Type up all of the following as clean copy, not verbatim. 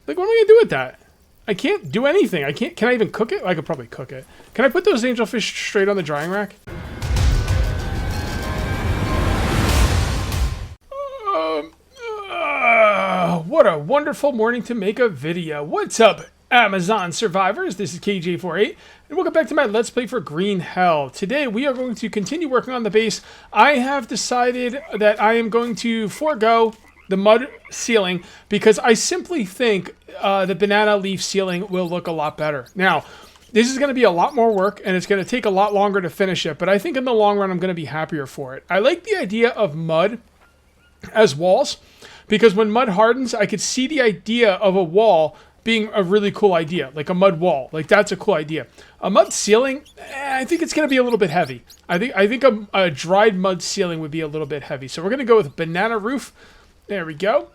Like, what am I going to do with that? I can't do anything. I can't. Can I even cook it? I could probably cook it. Can I put those angelfish straight on the drying rack? What a wonderful morning to make a video. What's up, Amazon survivors? This is KJ48, and welcome back to my Let's Play for Green Hell. Today we are going to continue working on the base. I have decided that I am going to forego the mud ceiling because I simply think the banana leaf ceiling will look a lot better. Now, this is going to be a lot more work, and it's going to take a lot longer to finish it, but I think in the long run I'm going to be happier for it. I like the idea of mud as walls, because when mud hardens, I could see the idea of a wall being a really cool idea, like a mud wall. Like, that's a cool idea. A mud ceiling, I think it's going to be a little bit heavy. I think a dried mud ceiling would be a little bit heavy. So we're going to go with banana roof. There we go.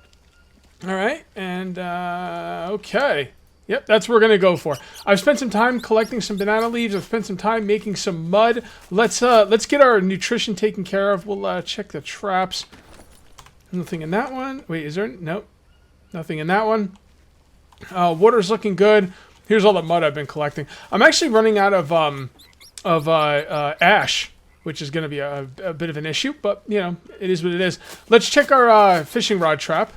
All right, and okay. Yep, that's what we're going to go for. I've spent some time collecting some banana leaves. I've spent some time making some mud. Let's get our nutrition taken care of. We'll check the traps. Nothing in that one. Wait, is there? Nope. Nothing in that one. Water's looking good. Here's all the mud I've been collecting. I'm actually running out of ash, which is going to be a bit of an issue, but, you know, it is what it is. Let's check our fishing rod trap.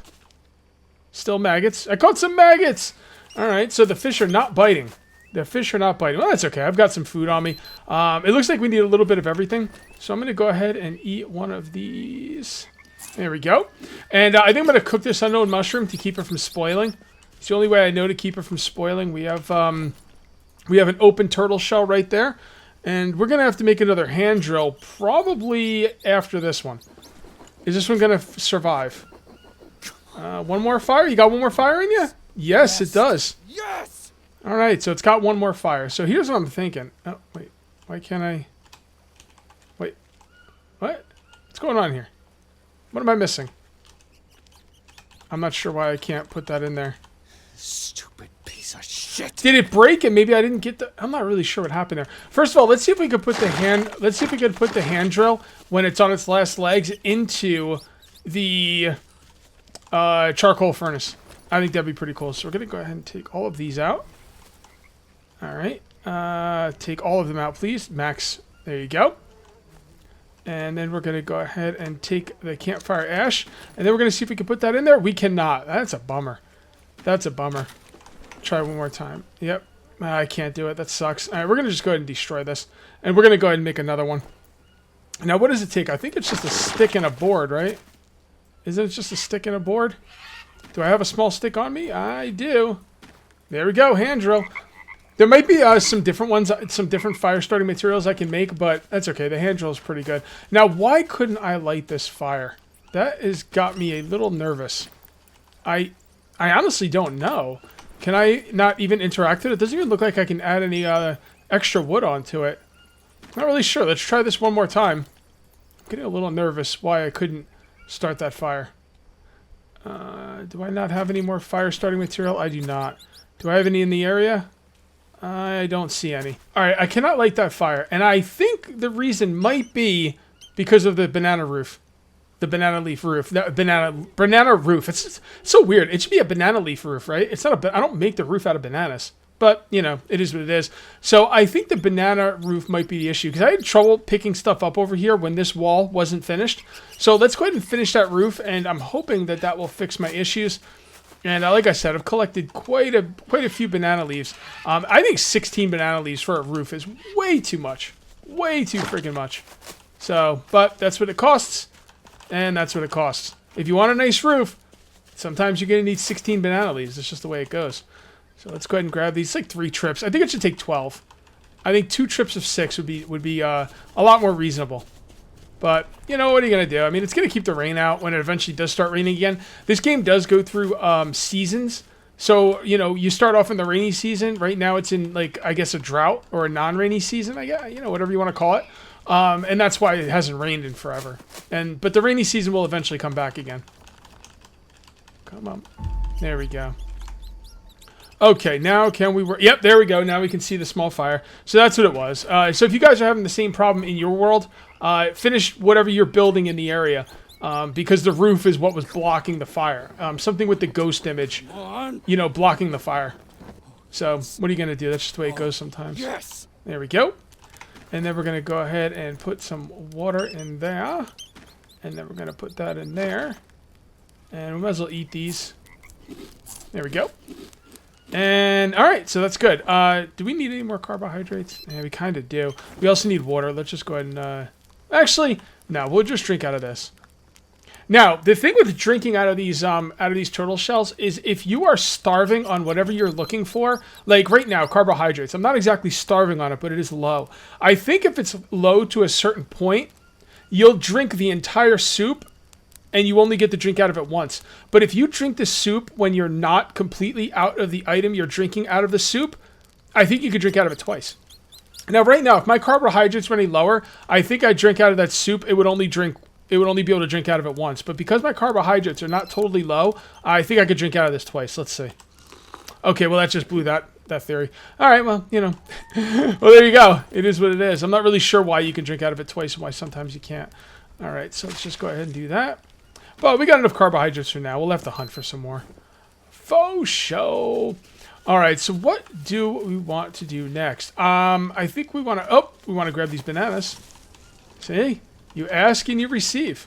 Still maggots. I caught some maggots! All right, so the fish are not biting. The fish are not biting. Well, that's okay. I've got some food on me. It looks like we need a little bit of everything, so I'm going to go ahead and eat one of these. There we go. And I think I'm going to cook this unknown mushroom to keep it from spoiling. It's the only way I know to keep it from spoiling. We have an open turtle shell right there. And we're going to have to make another hand drill probably after this one. Is this one going to survive? One more fire? You got one more fire in you? Yes, it does. Yes! All right, so it's got one more fire. So here's what I'm thinking. Oh, wait. Why can't I? Wait. What? What's going on here? What am I missing? I'm not sure why I can't put that in there. Stupid piece of shit. Did it break and maybe I didn't get the... I'm not really sure what happened there. First of all, let's see if we could put the hand... Let's see if we could put the hand drill when it's on its last legs into the charcoal furnace. I think that'd be pretty cool. So we're going to go ahead and take all of these out. All right. Take all of them out, please. Max, there you go. And then we're going to go ahead and take the campfire ash. And then we're going to see if we can put that in there. We cannot. That's a bummer. That's a bummer. Try one more time. Yep. I can't do it. That sucks. All right, we're going to just go ahead and destroy this. And we're going to go ahead and make another one. Now, what does it take? I think it's just a stick and a board, right? Isn't it just a stick and a board? Do I have a small stick on me? I do. There we go. Hand drill. There might be some different ones, some different fire starting materials I can make, but that's okay. The hand drill is pretty good. Now, why couldn't I light this fire? That has got me a little nervous. I honestly don't know. Can I not even interact with it? It doesn't even look like I can add any extra wood onto it. Not really sure. Let's try this one more time. I'm getting a little nervous why I couldn't start that fire. Do I not have any more fire starting material? I do not. Do I have any in the area? I don't see any. All right, I cannot light that fire. And I think the reason might be because of the banana roof. The banana leaf roof. The banana roof. It's so weird. It should be a banana leaf roof, right? It's not a... I don't make the roof out of bananas. But, you know, it is what it is. So I think the banana roof might be the issue. Because I had trouble picking stuff up over here when this wall wasn't finished. So let's go ahead and finish that roof. And I'm hoping that that will fix my issues. And like I said, I've collected quite a few banana leaves. I think 16 banana leaves for a roof is way too much. Way too freaking much. So, but that's what it costs. And that's what it costs. If you want a nice roof, sometimes you're going to need 16 banana leaves. That's just the way it goes. So let's go ahead and grab these. It's like 3 trips. I think it should take 12. I think 2 trips of 6 would be a lot more reasonable. But, you know, what are you going to do? I mean, it's going to keep the rain out when it eventually does start raining again. This game does go through seasons. So, you know, you start off in the rainy season. Right now it's in, like, I guess a drought or a non-rainy season, I guess. You know, whatever you want to call it. And that's why it hasn't rained in forever. But the rainy season will eventually come back again. Come on. There we go. Okay, now can we work? Yep, there we go. Now we can see the small fire. So that's what it was. So if you guys are having the same problem in your world, finish whatever you're building in the area. because the roof is what was blocking the fire. Something with the ghost image, you know, blocking the fire. So what are you going to do? That's just the way it goes sometimes. Yes. There we go. And then we're going to go ahead and put some water in there. And then we're going to put that in there. And we might as well eat these. There we go. And, alright, so that's good. Do we need any more carbohydrates? Yeah, we kind of do. We also need water. Let's just go ahead and, actually, no, we'll just drink out of this. Now, the thing with drinking out of these turtle shells is if you are starving on whatever you're looking for, like right now, carbohydrates. I'm not exactly starving on it, but it is low. I think if it's low to a certain point, you'll drink the entire soup and you only get to drink out of it once. But if you drink the soup when you're not completely out of the item you're drinking out of the soup, I think you could drink out of it twice. Now, right now, if my carbohydrates were any lower, I think I'd drink out of that soup. It would only be able to drink out of it once. But because my carbohydrates are not totally low, I think I could drink out of this twice. Let's see. Okay, well, that just blew that theory. All right, well, you know. Well, there you go. It is what it is. I'm not really sure why you can drink out of it twice and why sometimes you can't. All right, so let's just go ahead and do that. But we got enough carbohydrates for now. We'll have to hunt for some more. Faux show. All right, so what do we want to do next? I think we want to grab these bananas. See? You ask and you receive.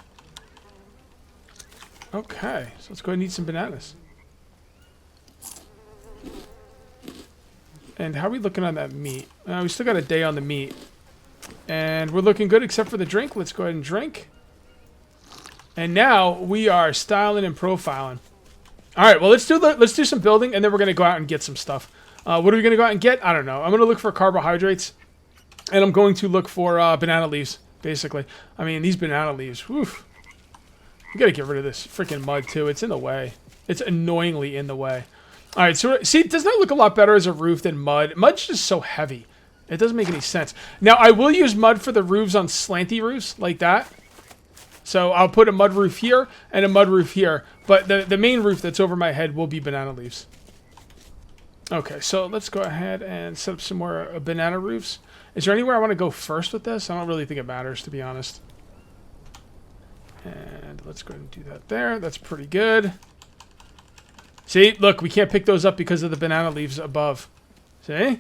Okay, so let's go ahead and eat some bananas. And how are we looking on that meat? We still got a day on the meat. And we're looking good except for the drink. Let's go ahead and drink. And now we are styling and profiling. All right, well, let's do some building, and then we're going to go out and get some stuff. What are we going to go out and get? I don't know. I'm going to look for carbohydrates, and I'm going to look for banana leaves, basically. I mean, these banana leaves, woof. We got to get rid of this freaking mud, too. It's in the way. It's annoyingly in the way. All right, so see, doesn't that look a lot better as a roof than mud? Mud's just so heavy. It doesn't make any sense. Now, I will use mud for the roofs on slanty roofs like that. So I'll put a mud roof here and a mud roof here. But the main roof that's over my head will be banana leaves. Okay, so let's go ahead and set up some more banana roofs. Is there anywhere I want to go first with this? I don't really think it matters, to be honest. And let's go ahead and do that there. That's pretty good. See, look, we can't pick those up because of the banana leaves above. See?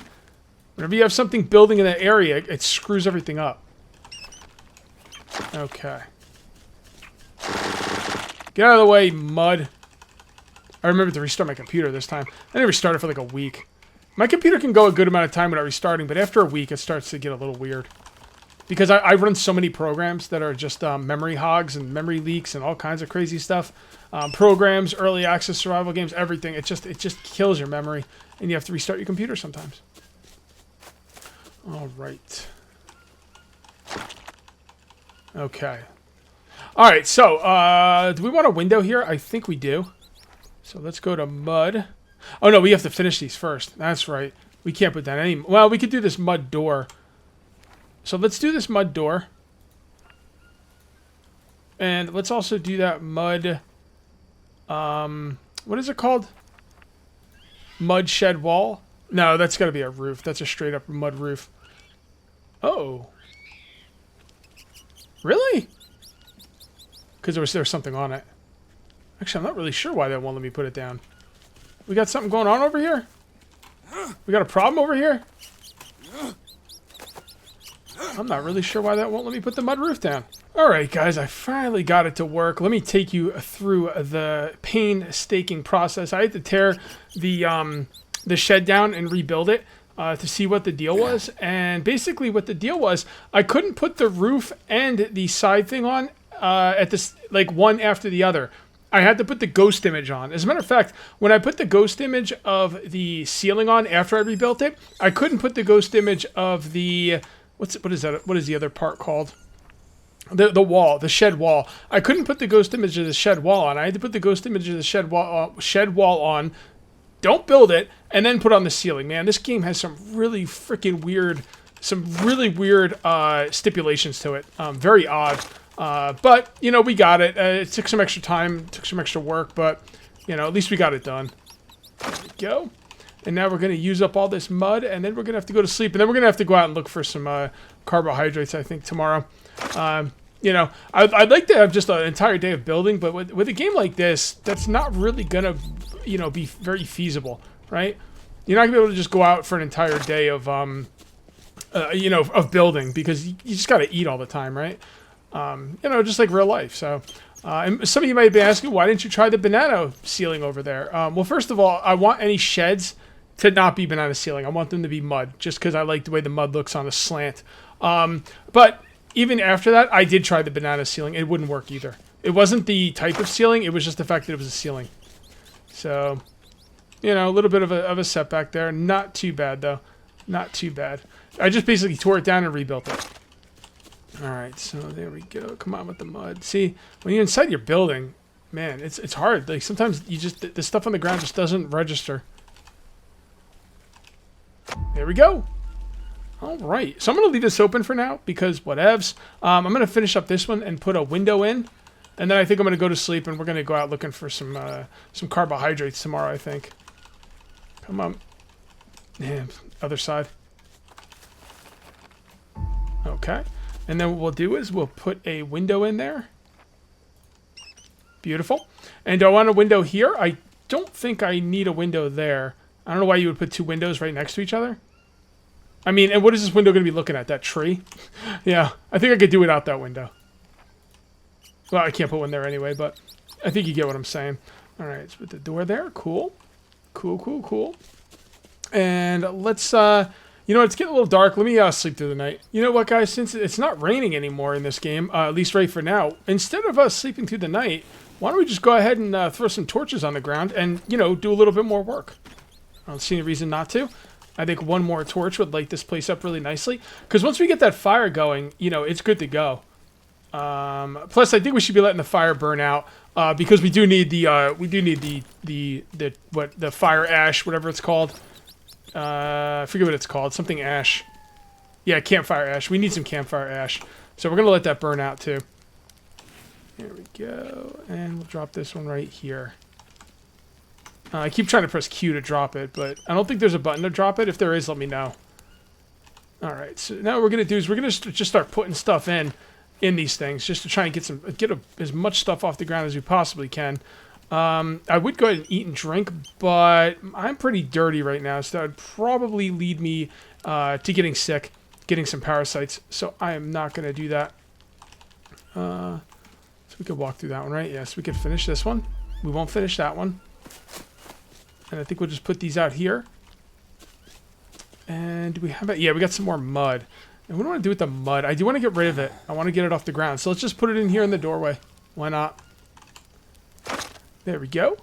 Whenever you have something building in that area, it screws everything up. Okay. Get out of the way, mud. I remember to restart my computer this time. I didn't restart it for like a week. My computer can go a good amount of time without restarting, but after a week, it starts to get a little weird. Because I run so many programs that are just memory hogs and memory leaks and all kinds of crazy stuff. Programs, early access survival games, everything. It just kills your memory, and you have to restart your computer sometimes. All right. Okay. All right, so do we want a window here? I think we do. So let's go to mud. Oh, no, we have to finish these first. That's right. We can't put that any... Well, we could do this mud door. So let's do this mud door. And let's also do that mud... what is it called? Mud shed wall? No, that's got to be a roof. That's a straight up mud roof. Oh. Really? Because there was something on it. Actually, I'm not really sure why that won't let me put it down. We got something going on over here? We got a problem over here? I'm not really sure why that won't let me put the mud roof down. Alright guys, I finally got it to work. Let me take you through the painstaking process. I had to tear the shed down and rebuild it to see what the deal was. And basically what the deal was, I couldn't put the roof and the side thing on at this, like one after the other. I had to put the ghost image on. As a matter of fact, when I put the ghost image of the ceiling on after I rebuilt it, I couldn't put the ghost image of the... What is that? What is the other part called? The wall, the shed wall. I couldn't put the ghost image of the shed wall on. I had to put the ghost image of the shed wall on. Don't build it, and then put on the ceiling. Man, this game has some really freaking weird, stipulations to it. Very odd. But, you know, we got it. It took some extra time, took some extra work, but, you know, at least we got it done. There we go. And now we're going to use up all this mud, and then we're going to have to go to sleep, and then we're going to have to go out and look for some carbohydrates, I think, tomorrow. You know, I'd like to have just an entire day of building, but with a game like this, that's not really gonna, you know, be very feasible, right? You're not gonna be able to just go out for an entire day of, you know, of building, because you just gotta eat all the time, right? You know, just like real life. So, and some of you might be asking, why didn't you try the banana ceiling over there? Well, first of all, I want any sheds to not be banana ceiling. I want them to be mud, just because I like the way the mud looks on a slant. But even after that, I did try the banana ceiling. It wouldn't work either. It wasn't the type of ceiling. It was just the fact that it was a ceiling. So, you know, a little bit of a setback there. Not too bad, though. Not too bad. I just basically tore it down and rebuilt it. All right, so there we go. Come on with the mud. See, when you're inside your building, man, it's hard. Like, sometimes you just, the stuff on the ground just doesn't register. There we go. All right, so I'm going to leave this open for now because whatevs. I'm going to finish up this one and put a window in, and then I think I'm going to go to sleep, and we're going to go out looking for some carbohydrates tomorrow, I think. Come on. Yeah, other side. Okay, and then what we'll do is we'll put a window in there. Beautiful. And do I want a window here? I don't think I need a window there. I don't know why you would put two windows right next to each other. I mean, and what is this window going to be looking at? That tree? Yeah, I think I could do it out that window. Well, I can't put one there anyway, but I think you get what I'm saying. All right, let's put the door there. Cool. Cool, cool, cool. And let's, you know, it's getting a little dark. Let me sleep through the night. You know what, guys? Since it's not raining anymore in this game, at least right for now, instead of us sleeping through the night, why don't we just go ahead and throw some torches on the ground and, you know, do a little bit more work? I don't see any reason not to. I think one more torch would light this place up really nicely. Because once we get that fire going, you know, it's good to go. Plus, I think we should be letting the fire burn out because we do need the the fire ash, whatever it's called. I forget what it's called. Something ash. Yeah, campfire ash. We need some campfire ash. So we're gonna let that burn out too. There we go, and we'll drop this one right here. I keep trying to press Q to drop it, but I don't think there's a button to drop it. If there is, let me know. All right, so now what we're gonna do is we're gonna just start putting stuff in these things, just to try and get as much stuff off the ground as we possibly can. I would go ahead and eat and drink, but I'm pretty dirty right now, so that would probably lead me to getting sick, getting some parasites. So I am not gonna do that. So we could walk through that one, right? Yes, we could finish this one. We won't finish that one. And I think we'll just put these out here. And do we have it? Yeah, we got some more mud. And what do I want to do with the mud? I do want to get rid of it. I want to get it off the ground. So let's just put it in here in the doorway. Why not? There we go.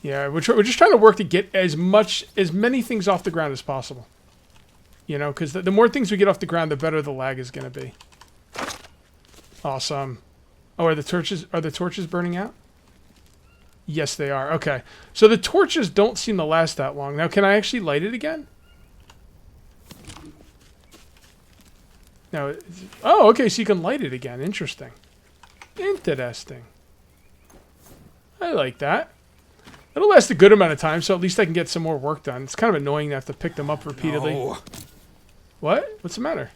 Yeah, we're just trying to work to get as many things off the ground as possible. You know, because the more things we get off the ground, the better the lag is going to be. Awesome. Oh, are the torches burning out? Yes, they are. Okay. So the torches don't seem to last that long. Now, can I actually light it again? No. Oh, okay. So you can light it again. Interesting. Interesting. I like that. It'll last a good amount of time, so at least I can get some more work done. It's kind of annoying to have to pick them up repeatedly. No. What? What's the matter?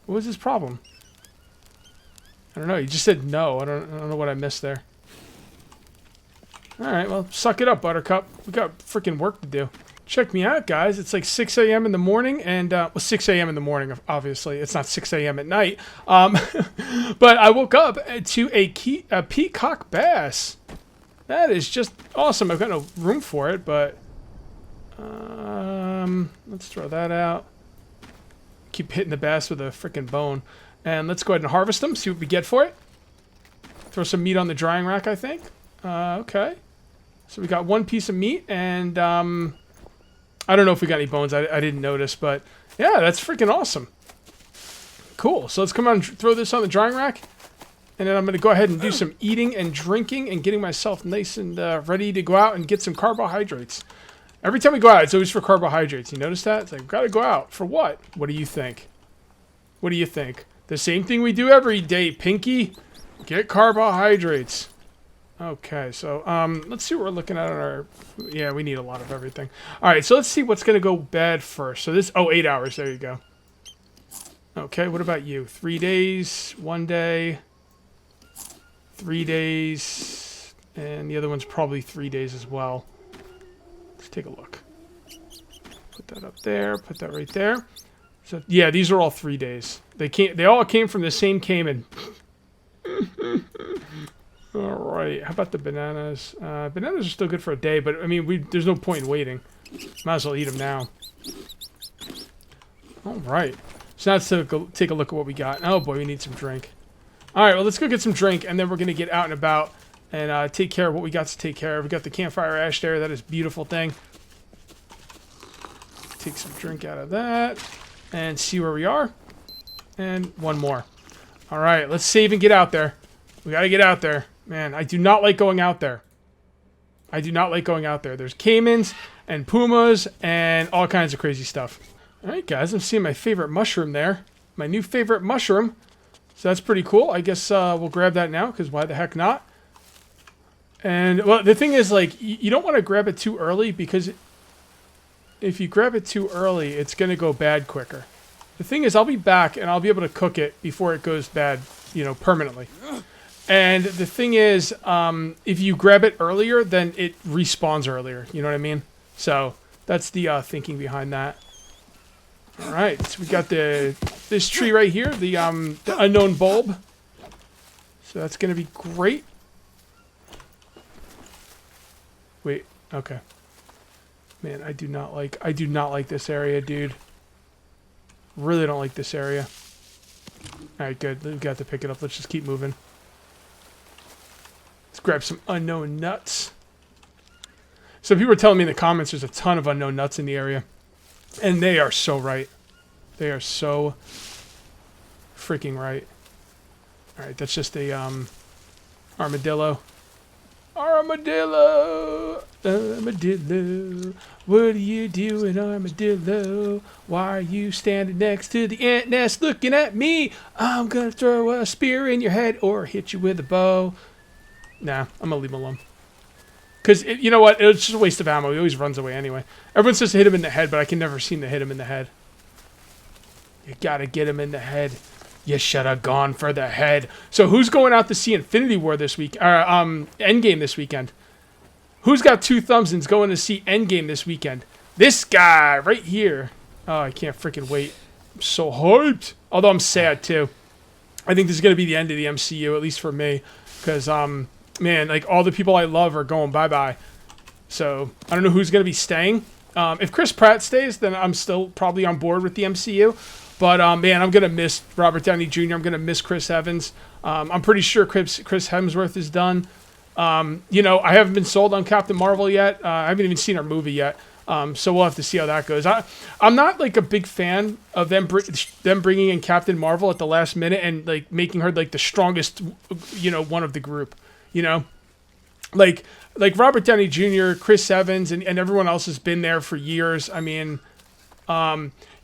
What was his problem? I don't know. You just said no. I don't know what I missed there. Alright, well, suck it up, Buttercup. We got freaking work to do. Check me out, guys. It's like 6 a.m. in the morning, and, well, 6 a.m. in the morning, obviously. It's not 6 a.m. at night. But I woke up to a peacock bass. That is just awesome. I've got no room for it, but, let's throw that out. Keep hitting the bass with a freaking bone. And let's go ahead and harvest them, see what we get for it. Throw some meat on the drying rack, I think. Okay. So we got one piece of meat, and I don't know if we got any bones. I didn't notice, but yeah, that's freaking awesome. Cool. So let's come on and throw this on the drying rack, and then I'm going to go ahead and do some eating and drinking and getting myself nice and ready to go out and get some carbohydrates. Every time we go out, it's always for carbohydrates. You notice that? It's like, we've got to go out. For what? What do you think? What do you think? The same thing we do every day, Pinky. Get carbohydrates. Okay, so let's see what we're looking at on our... Yeah, we need a lot of everything. All right, so let's see what's going to go bad first. So this... Oh, 8 hours. There you go. Okay, what about you? 3 days, 1 day, 3 days, and the other one's probably 3 days as well. Let's take a look. Put that up there, put that right there. So yeah, these are all 3 days. They all came from the same caiman. All right, how about the bananas? Bananas are still good for a day, but I mean, there's no point in waiting. Might as well eat them now. All right. So now let's take a look at what we got. Oh boy, we need some drink. All right, well, let's go get some drink, and then we're going to get out and about and take care of what we got to take care of. We got the campfire ash there. That is a beautiful thing. Take some drink out of that and see where we are. And one more. All right, let's save and get out there. We got to get out there. Man, I do not like going out there. I do not like going out there. There's caimans and pumas and all kinds of crazy stuff. All right, guys, I'm seeing my favorite mushroom there. My new favorite mushroom. So that's pretty cool. I guess we'll grab that now, because why the heck not? And, well, the thing is, like, you don't want to grab it too early, because if you grab it too early, it's going to go bad quicker. The thing is, I'll be back, and I'll be able to cook it before it goes bad, you know, permanently. And the thing is, if you grab it earlier, then it respawns earlier. You know what I mean? So that's the thinking behind that. All right, so we got this tree right here, the unknown bulb. So that's gonna be great. Wait, okay. Man, I do not like this area, dude. Really don't like this area. All right, good. We've got to pick it up. Let's just keep moving. Let's grab some unknown nuts. So people were telling me in the comments there's a ton of unknown nuts in the area. And they are so right. They are so freaking right. Alright, that's just a armadillo. Armadillo! Armadillo! What are you doing, armadillo? Why are you standing next to the ant nest looking at me? I'm gonna throw a spear in your head or hit you with a bow. Nah, I'm gonna leave him alone. Because, you know what? It's just a waste of ammo. He always runs away anyway. Everyone says to hit him in the head, but I can never seem to hit him in the head. You gotta get him in the head. You should have gone for the head. So who's going out to see Infinity War this week? Endgame this weekend? Who's got 2 thumbs and's going to see Endgame this weekend? This guy right here. Oh, I can't freaking wait. I'm so hyped. Although I'm sad too. I think this is going to be the end of the MCU, at least for me. Because, man, like, all the people I love are going bye-bye. So, I don't know who's going to be staying. If Chris Pratt stays, then I'm still probably on board with the MCU. But, man, I'm going to miss Robert Downey Jr. I'm going to miss Chris Evans. I'm pretty sure Chris Hemsworth is done. You know, I haven't been sold on Captain Marvel yet. I haven't even seen our movie yet. So we'll have to see how that goes. I'm not, like, a big fan of them bringing in Captain Marvel at the last minute and, like, making her, like, the strongest, you know, one of the group. You know? Like Robert Downey Jr., Chris Evans, and everyone else has been there for years. I mean,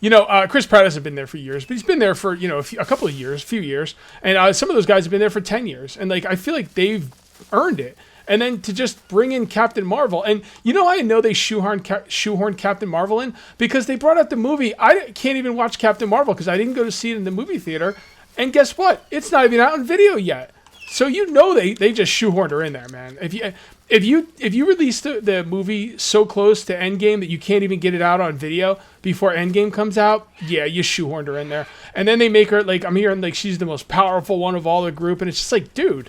you know, Chris Pratt hasn't been there for years, but he's been there for, you know, a couple of years, a few years. And some of those guys have been there for 10 years. And, like, I feel like they've earned it. And then to just bring in Captain Marvel. And you know how I know they shoehorned Captain Marvel in? Because they brought out the movie. I can't even watch Captain Marvel because I didn't go to see it in the movie theater. And guess what? It's not even out on video yet. So you know they just shoehorned her in there, man. If you release the movie so close to Endgame that you can't even get it out on video before Endgame comes out, yeah, you shoehorned her in there. And then they make her, like, I'm hearing, like, she's the most powerful one of all the group, and it's just like, dude,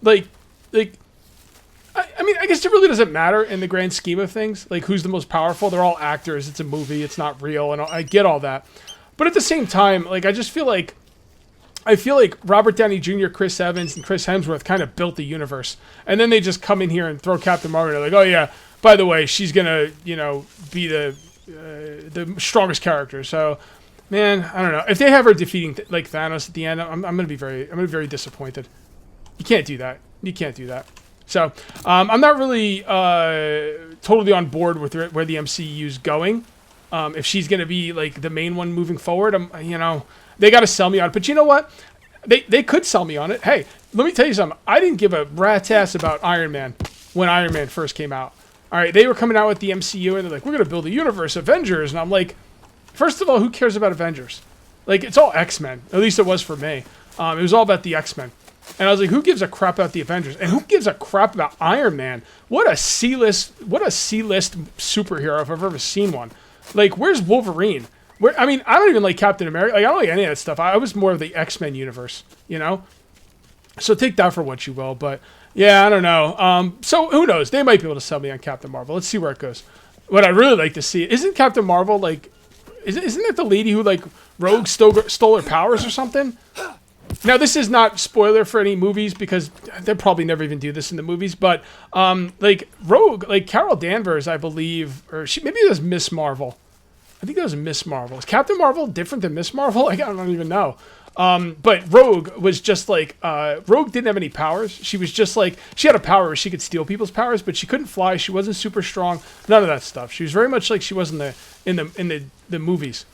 like, I mean, I guess it really doesn't matter in the grand scheme of things, like, who's the most powerful. They're all actors. It's a movie. It's not real, and I get all that. But at the same time, like, I feel like Robert Downey Jr., Chris Evans, and Chris Hemsworth kind of built the universe. And then they just come in here and throw Captain Marvel. They're like, oh, yeah, by the way, she's going to, you know, be the strongest character. So, man, I don't know. If they have her defeating, like, Thanos at the end, I'm going to be very disappointed. You can't do that. You can't do that. So, I'm not really totally on board with where the MCU's going. If she's going to be, like, the main one moving forward, you know, they got to sell me on it. But you know what? They could sell me on it. Hey, let me tell you something. I didn't give a rat's ass about Iron Man when Iron Man first came out. All right, they were coming out with the MCU, and they're like, we're going to build a universe, Avengers. And I'm like, first of all, who cares about Avengers? Like, it's all X-Men. At least it was for me. It was all about the X-Men. And I was like, who gives a crap about the Avengers? And who gives a crap about Iron Man? What a C-list superhero if I've ever seen one. Like, where's Wolverine? I mean, I don't even like Captain America. Like, I don't like any of that stuff. I was more of the X-Men universe, you know? So take that for what you will. But, yeah, I don't know. So who knows? They might be able to sell me on Captain Marvel. Let's see where it goes. What I'd really like to see, isn't Captain Marvel, like, isn't that the lady who, like, Rogue stole her powers or something? Now, this is not spoiler for any movies because they'll probably never even do this in the movies, but, like, Rogue, like, Carol Danvers, I believe, or maybe it was Miss Marvel. I think that was Miss Marvel. Is Captain Marvel different than Miss Marvel? Like, I don't even know. But Rogue was just like, Rogue didn't have any powers. She was just like, she had a power where she could steal people's powers, but she couldn't fly. She wasn't super strong. None of that stuff. She was very much like she was in the movies.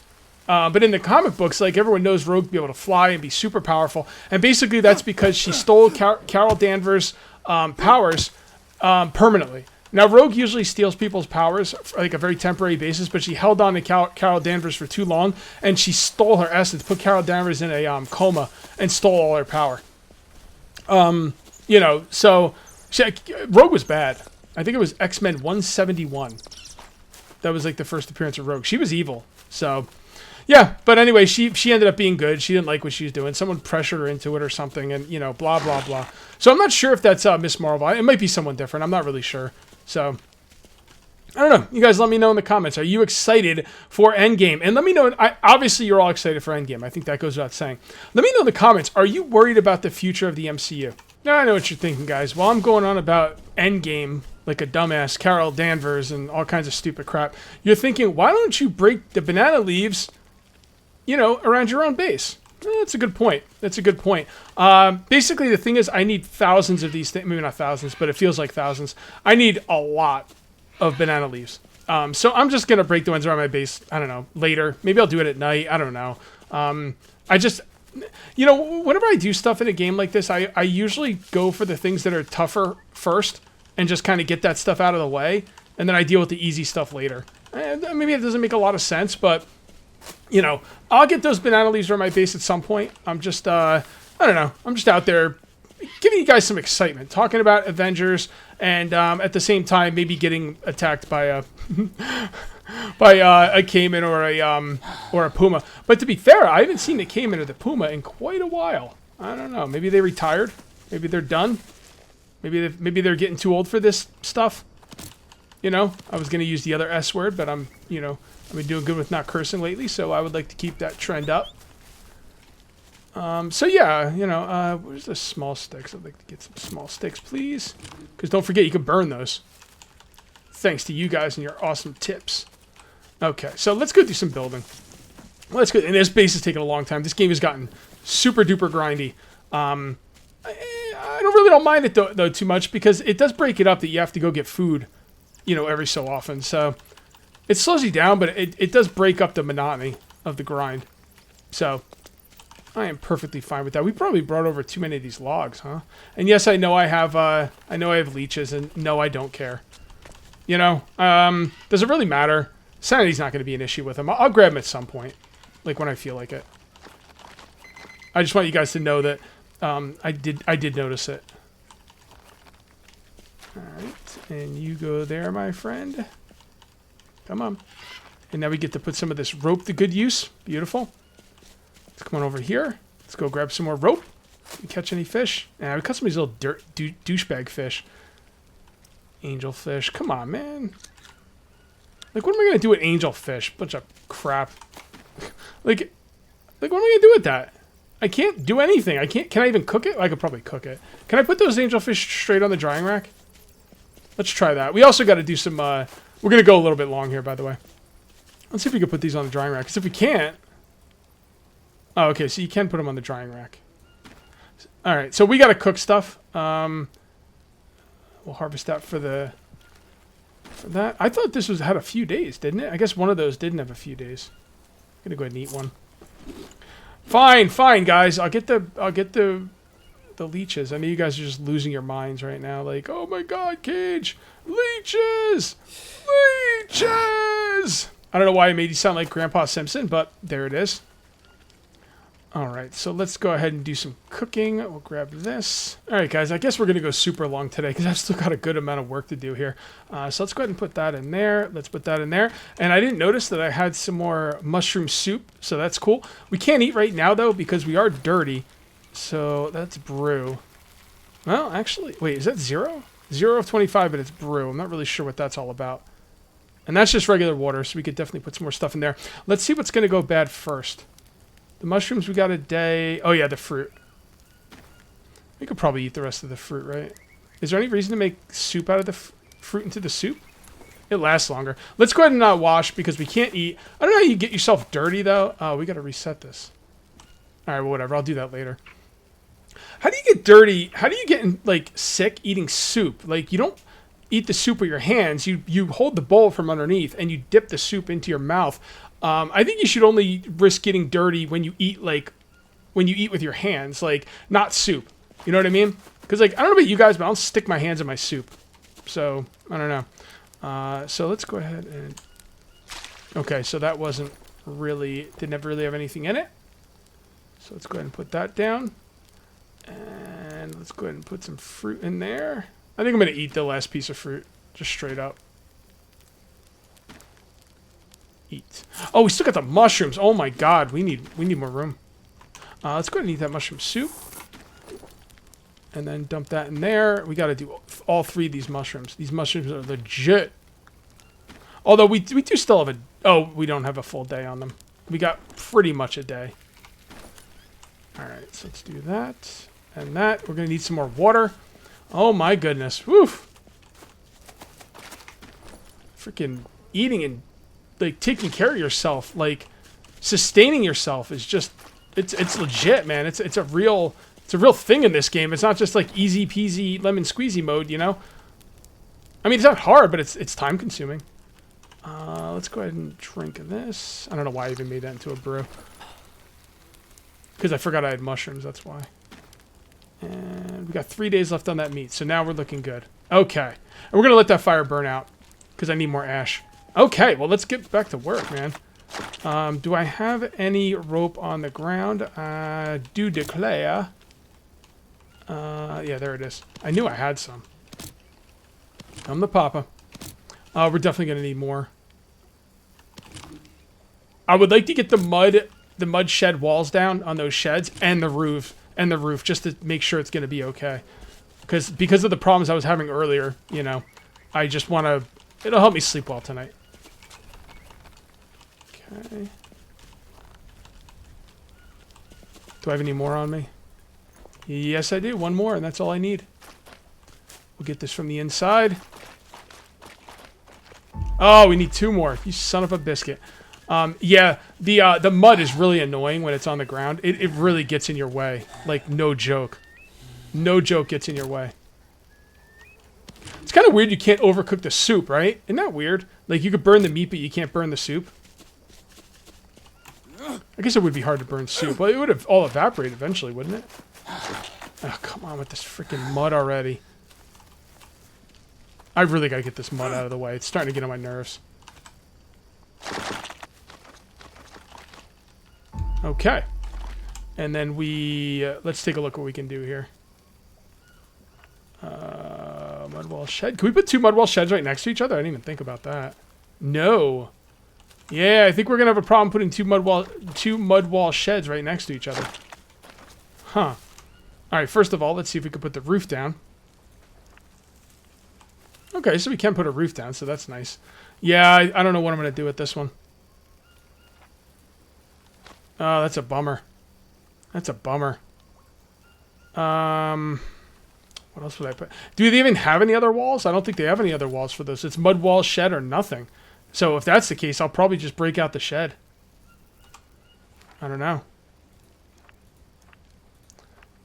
But in the comic books, like, everyone knows Rogue to be able to fly and be super powerful. And basically that's because she stole Carol Danvers' powers permanently. Now, Rogue usually steals people's powers for, like, a very temporary basis, but she held on to Carol Danvers for too long, and she stole her essence, put Carol Danvers in a coma, and stole all her power. You know, so Rogue was bad. I think it was X-Men 171. That was, like, the first appearance of Rogue. She was evil, so... Yeah, but anyway, she ended up being good. She didn't like what she was doing. Someone pressured her into it or something, and, you know, blah, blah, blah. So I'm not sure if that's Miss Marvel. It might be someone different. I'm not really sure. So, I don't know. You guys let me know in the comments. Are you excited for Endgame? And let me know. Obviously, you're all excited for Endgame. I think that goes without saying. Let me know in the comments. Are you worried about the future of the MCU? Now, I know what you're thinking, guys. While I'm going on about Endgame, like a dumbass, Carol Danvers, and all kinds of stupid crap, you're thinking, why don't you break the banana leaves, you know, around your own base? That's a good point. That's a good point. Basically, the thing is, I need thousands of these things. Maybe not thousands, but it feels like thousands. I need a lot of banana leaves. So I'm just going to break the ones around my base, I don't know, later. Maybe I'll do it at night. I don't know. I just, you know, whenever I do stuff in a game like this, I usually go for the things that are tougher first and just kind of get that stuff out of the way. And then I deal with the easy stuff later. Maybe it doesn't make a lot of sense, but... You know, I'll get those banana leaves around my base at some point. I'm just, I don't know. I'm just out there giving you guys some excitement, talking about Avengers, and at the same time, maybe getting attacked by a a caiman or a puma. But to be fair, I haven't seen the caiman or the puma in quite a while. I don't know. Maybe they retired. Maybe they're done. Maybe they're getting too old for this stuff. You know, I was going to use the other S word, but I've been doing good with not cursing lately, so I would like to keep that trend up. So yeah, you know, where's the small sticks? I'd like to get some small sticks, please. Because don't forget, you can burn those. Thanks to you guys and your awesome tips. Okay, so let's go do some building. Let's go. And this base has taken a long time. This game has gotten super duper grindy. I don't mind it though too much, because it does break it up that you have to go get food, you know, every so often. So it slows you down, but it does break up the monotony of the grind. So I am perfectly fine with that. We probably brought over too many of these logs, huh? And yes, I know I have leeches, and no, I don't care. You know, does it really matter? Sanity's not going to be an issue with them. I'll grab them at some point, like when I feel like it. I just want you guys to know that I did notice it. All right, and you go there, my friend. Come on. And now we get to put some of this rope to good use. Beautiful. Let's come on over here. Let's go grab some more rope. You catch any fish? Yeah, we caught some of these little douchebag fish. Angelfish. Come on, man. Like, what am I going to do with angelfish? Bunch of crap. like, what am I going to do with that? I can't do anything. Can I even cook it? I could probably cook it. Can I put those angelfish straight on the drying rack? Let's try that. We also got to do some, we're going to go a little bit long here, by the way. Let's see if we can put these on the drying rack. Because if we can't... Oh, okay, so you can put them on the drying rack. Alright, so we got to cook stuff. We'll harvest that for that. I thought this had a few days, didn't it? I guess one of those didn't have a few days. I'm going to go ahead and eat one. Fine, guys. I'll get the leeches. I know you guys are just losing your minds right now. Like, oh my god, Cage! Leeches! Leeches! I don't know why I made you sound like Grandpa Simpson, but there it is. All right, so let's go ahead and do some cooking. We'll grab this. All right, guys, I guess we're going to go super long today because I've still got a good amount of work to do here. So let's go ahead and put that in there. Let's put that in there. And I didn't notice that I had some more mushroom soup, so that's cool. We can't eat right now, though, because we are dirty. So that's brew. Well, actually, wait, is that 0? 0 of 25, but it's brew. I'm not really sure what that's all about. And that's just regular water, so we could definitely put some more stuff in there. Let's see what's going to go bad first. The mushrooms we got a day. Oh, yeah, the fruit. We could probably eat the rest of the fruit, right? Is there any reason to make soup out of the fruit into the soup? It lasts longer. Let's go ahead and not wash because we can't eat. I don't know how you get yourself dirty, though. Oh, we got to reset this. All right, well, whatever. I'll do that later. How do you get dirty? How do you get, like, sick eating soup? Like, you don't eat the soup with your hands. You hold the bowl from underneath, and you dip the soup into your mouth. I think you should only risk getting dirty when you eat, like, when you eat with your hands, like, not soup. You know what I mean? Because, like, I don't know about you guys, but I don't stick my hands in my soup. So, I don't know. So let's go ahead and... Okay, so that wasn't really... Didn't really have anything in it. So let's go ahead and put that down. And let's go ahead and put some fruit in there. I think I'm going to eat the last piece of fruit. Just straight up. Eat. Oh, we still got the mushrooms. Oh my god, we need more room. Let's go ahead and eat that mushroom soup. And then dump that in there. We got to do all 3 of these mushrooms. These mushrooms are legit. Although we do still have a... Oh, we don't have a full day on them. We got pretty much a day. Alright, so let's do that. And that. We're going to need some more water. Oh my goodness. Woof. Freaking eating and, like, taking care of yourself, like, sustaining yourself is just... It's legit, man. It's a real thing in this game. It's not just like easy peasy lemon squeezy mode, you know? I mean, it's not hard, but it's time consuming. Let's go ahead and drink this. I don't know why I even made that into a brew. Because I forgot I had mushrooms, that's why. And we got 3 days left on that meat, so now we're looking good. Okay. And we're going to let that fire burn out, because I need more ash. Okay, well, let's get back to work, man. Do I have any rope on the ground? I do declare. Yeah, there it is. I knew I had some. I'm the papa. We're definitely going to need more. I would like to get the mud shed walls down on those sheds and the roof just to make sure it's going to be okay. Because of the problems I was having earlier, you know, I just want to... It'll help me sleep well tonight. Okay. Do I have any more on me? Yes, I do. One more, and that's all I need. We'll get this from the inside. Oh, we need 2 more. You son of a biscuit. Yeah, the mud is really annoying when it's on the ground. It really gets in your way. Like, no joke. No joke gets in your way. It's kind of weird you can't overcook the soup, right? Isn't that weird? Like, you could burn the meat, but you can't burn the soup. I guess it would be hard to burn soup. Well, it would have all evaporated eventually, wouldn't it? Oh, come on with this freaking mud already. I really got to get this mud out of the way. It's starting to get on my nerves. Okay. And then we... let's take a look what we can do here. Mud wall shed. Can we put 2 mud wall sheds right next to each other? I didn't even think about that. No. Yeah, I think we're going to have a problem putting 2 mud wall sheds right next to each other. Huh. Alright, first of all, let's see if we can put the roof down. Okay, so we can put a roof down, so that's nice. Yeah, I don't know what I'm going to do with this one. Oh, that's a bummer. That's a bummer. What else would I put? Do they even have any other walls? I don't think they have any other walls for this. It's mud wall, shed, or nothing. So if that's the case, I'll probably just break out the shed. I don't know.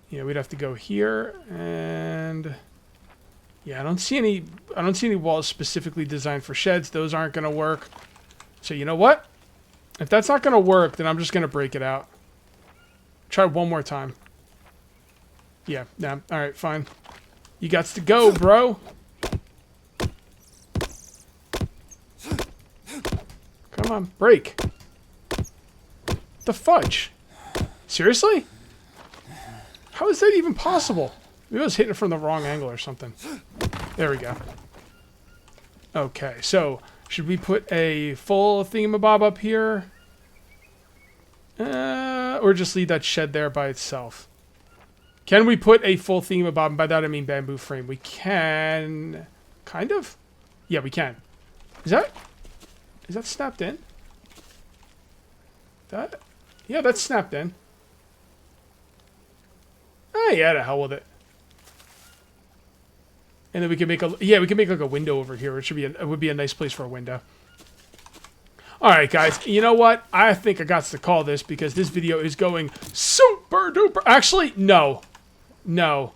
Yeah, we'd have to go here and yeah, I don't see any walls specifically designed for sheds. Those aren't going to work. So you know what? If that's not going to work, then I'm just going to break it out. Try one more time. Yeah, all right, fine. You got to go, bro. Come on, break. The fudge. Seriously? How is that even possible? Maybe I was hitting it from the wrong angle or something. There we go. Okay, so should we put a full thingamabob up here? Or just leave that shed there by itself? Can we put a full thingamabob? And by that I mean bamboo frame. We can... Kind of? Yeah, we can. Is that snapped in? Yeah, that's snapped in. Oh, yeah, the hell with it. And then we can make a... Yeah, we can make like a window over here. It would be a nice place for a window. Alright, guys. You know what? I think I got to call this because this video is going super duper... Actually, no. No.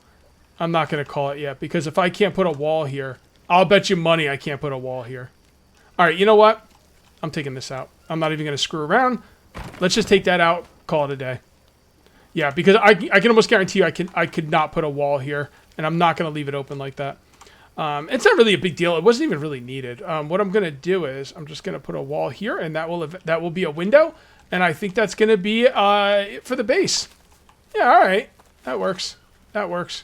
I'm not going to call it yet because if I can't put a wall here, I'll bet you money I can't put a wall here. Alright, you know what? I'm taking this out. I'm not even going to screw around. Let's just take that out. Call it a day. Yeah, because I can almost guarantee you I could not put a wall here, and I'm not going to leave it open like that. It's not really a big deal. It wasn't even really needed. What I'm going to do is I'm just going to put a wall here, and that will be a window, and I think that's going to be for the base. Yeah, all right. That works. That works.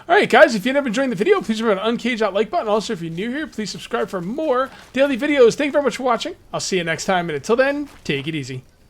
All right, guys, if you ended up enjoying the video, please remember to uncage that like button. Also, if you're new here, please subscribe for more daily videos. Thank you very much for watching. I'll see you next time, and until then, take it easy.